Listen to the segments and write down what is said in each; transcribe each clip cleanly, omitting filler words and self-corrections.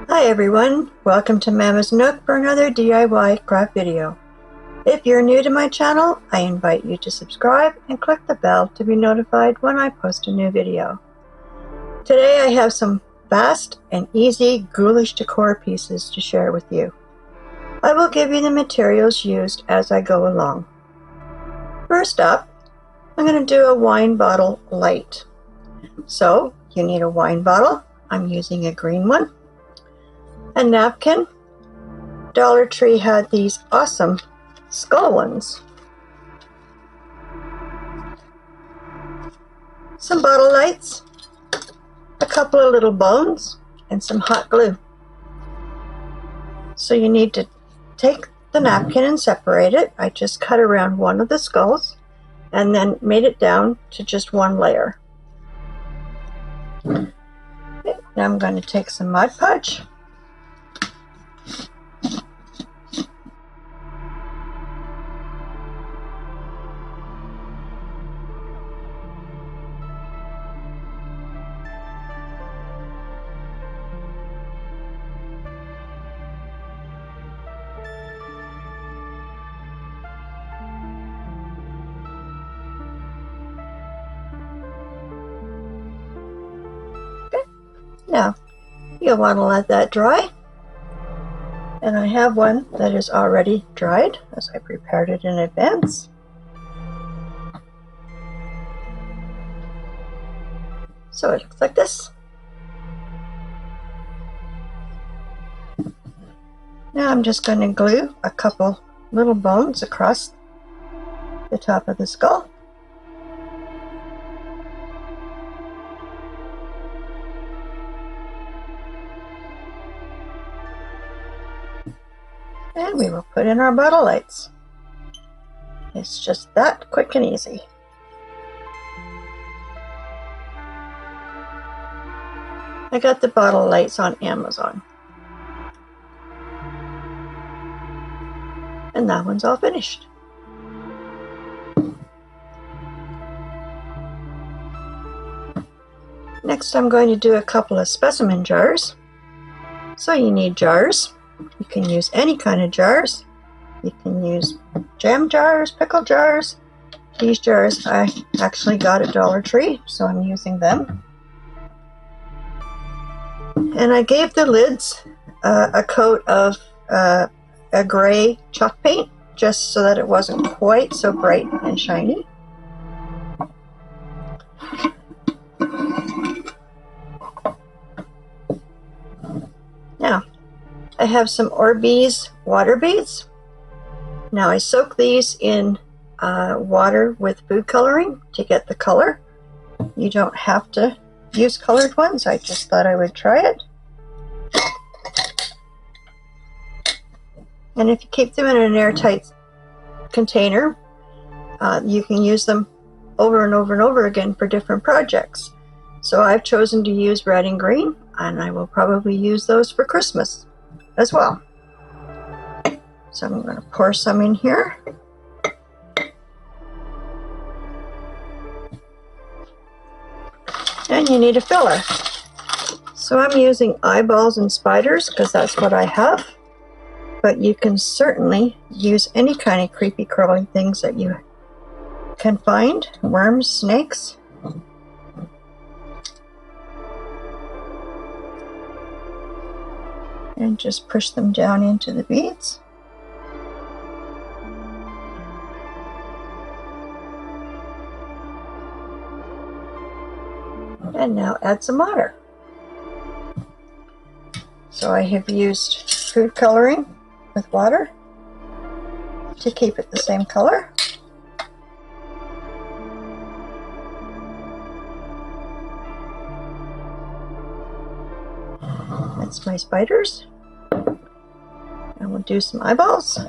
Hi everyone, welcome to Mama's Nook for another DIY craft video. If you're new to my channel, I invite you to subscribe and click the bell to be notified when I post a new video. Today I have some fast and easy ghoulish decor pieces to share with you. I will give you the materials used as I go along. First up, I'm going to do a wine bottle light. So you need a wine bottle. I'm using a green one. A napkin. Dollar Tree had these awesome skull ones. Some bottle lights, a couple of little bones, and some hot glue. So you need to take the napkin and separate it. I just cut around one of the skulls and then made it down to just one layer. Okay, now I'm going to take some Mod Podge. Now, you'll want to let that dry. And I have one that is already dried as I prepared it in advance. So it looks like this. Now I'm just going to glue a couple little bones across the top of the skull. And we will put in our bottle lights. It's just that quick and easy. I got the bottle lights on Amazon. And that one's all finished. Next I'm going to do a couple of specimen jars. So you need jars. You can use any kind of jars. You can use jam jars, pickle jars. These jars I actually got at Dollar Tree, so I'm using them. And I gave the lids a coat of a gray chalk paint, just so that it wasn't quite so bright and shiny. Now, I have some Orbeez water beads. Now I soak these in water with food coloring to get the color. You don't have to use colored ones. I just thought I would try it. And if you keep them in an airtight container, you can use them over and over and over again for different projects. So I've chosen to use red and green, and I will probably use those for Christmas as well. So I'm going to pour some in here. And you need a filler. So I'm using eyeballs and spiders because that's what I have. But you can certainly use any kind of creepy crawling things that you can find. Worms, snakes. And just push them down into the beads. And now add some water. So I have used food coloring with water to keep it the same color. That's my spiders. And we'll do some eyeballs.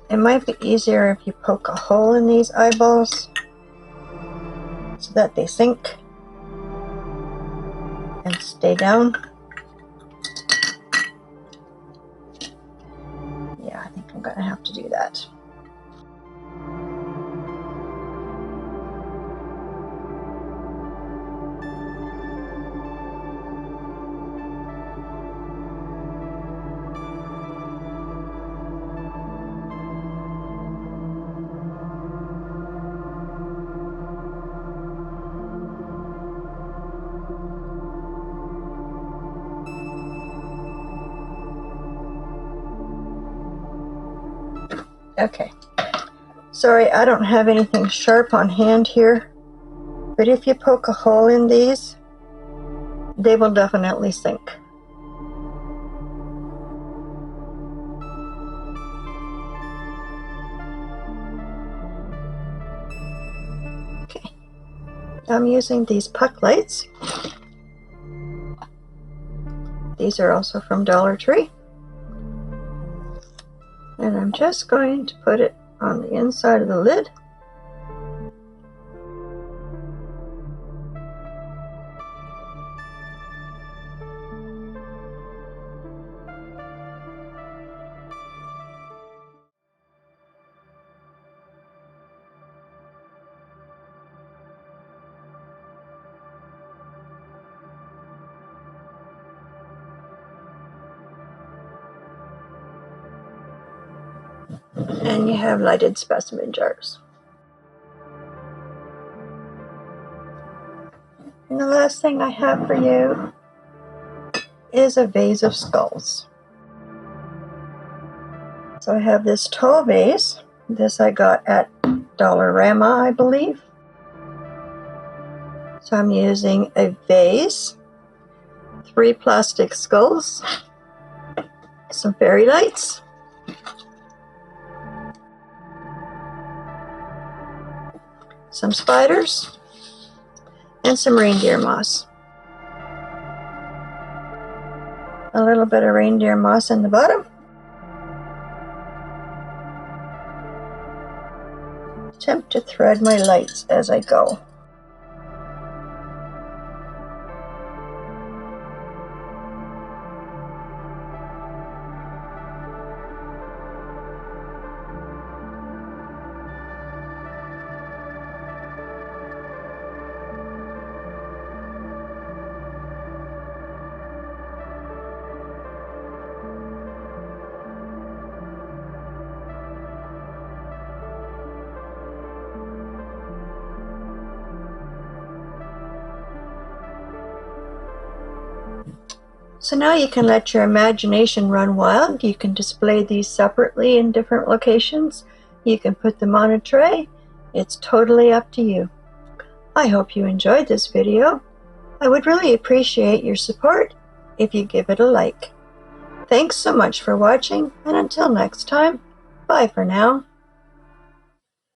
It might be easier if you poke a hole in these eyeballs so that they sink and stay down. Yeah, I think I'm going to have to do that. Okay, sorry I don't have anything sharp on hand here, but if you poke a hole in these, they will definitely sink. Okay, I'm using these puck lights. These are also from Dollar Tree. And I'm just going to put it on the inside of the lid. And you have lighted specimen jars. And the last thing I have for you is a vase of skulls. So I have this tall vase. This I got at Dollarama, I believe. So I'm using a vase, 3 plastic skulls, some fairy lights, some spiders, and some reindeer moss. A little bit of reindeer moss in the bottom. Attempt to thread my lights as I go. So now you can let your imagination run wild. You can display these separately in different locations. You can put them on a tray. It's totally up to you. I hope you enjoyed this video. I would really appreciate your support if you give it a like. Thanks so much for watching, and until next time, bye for now.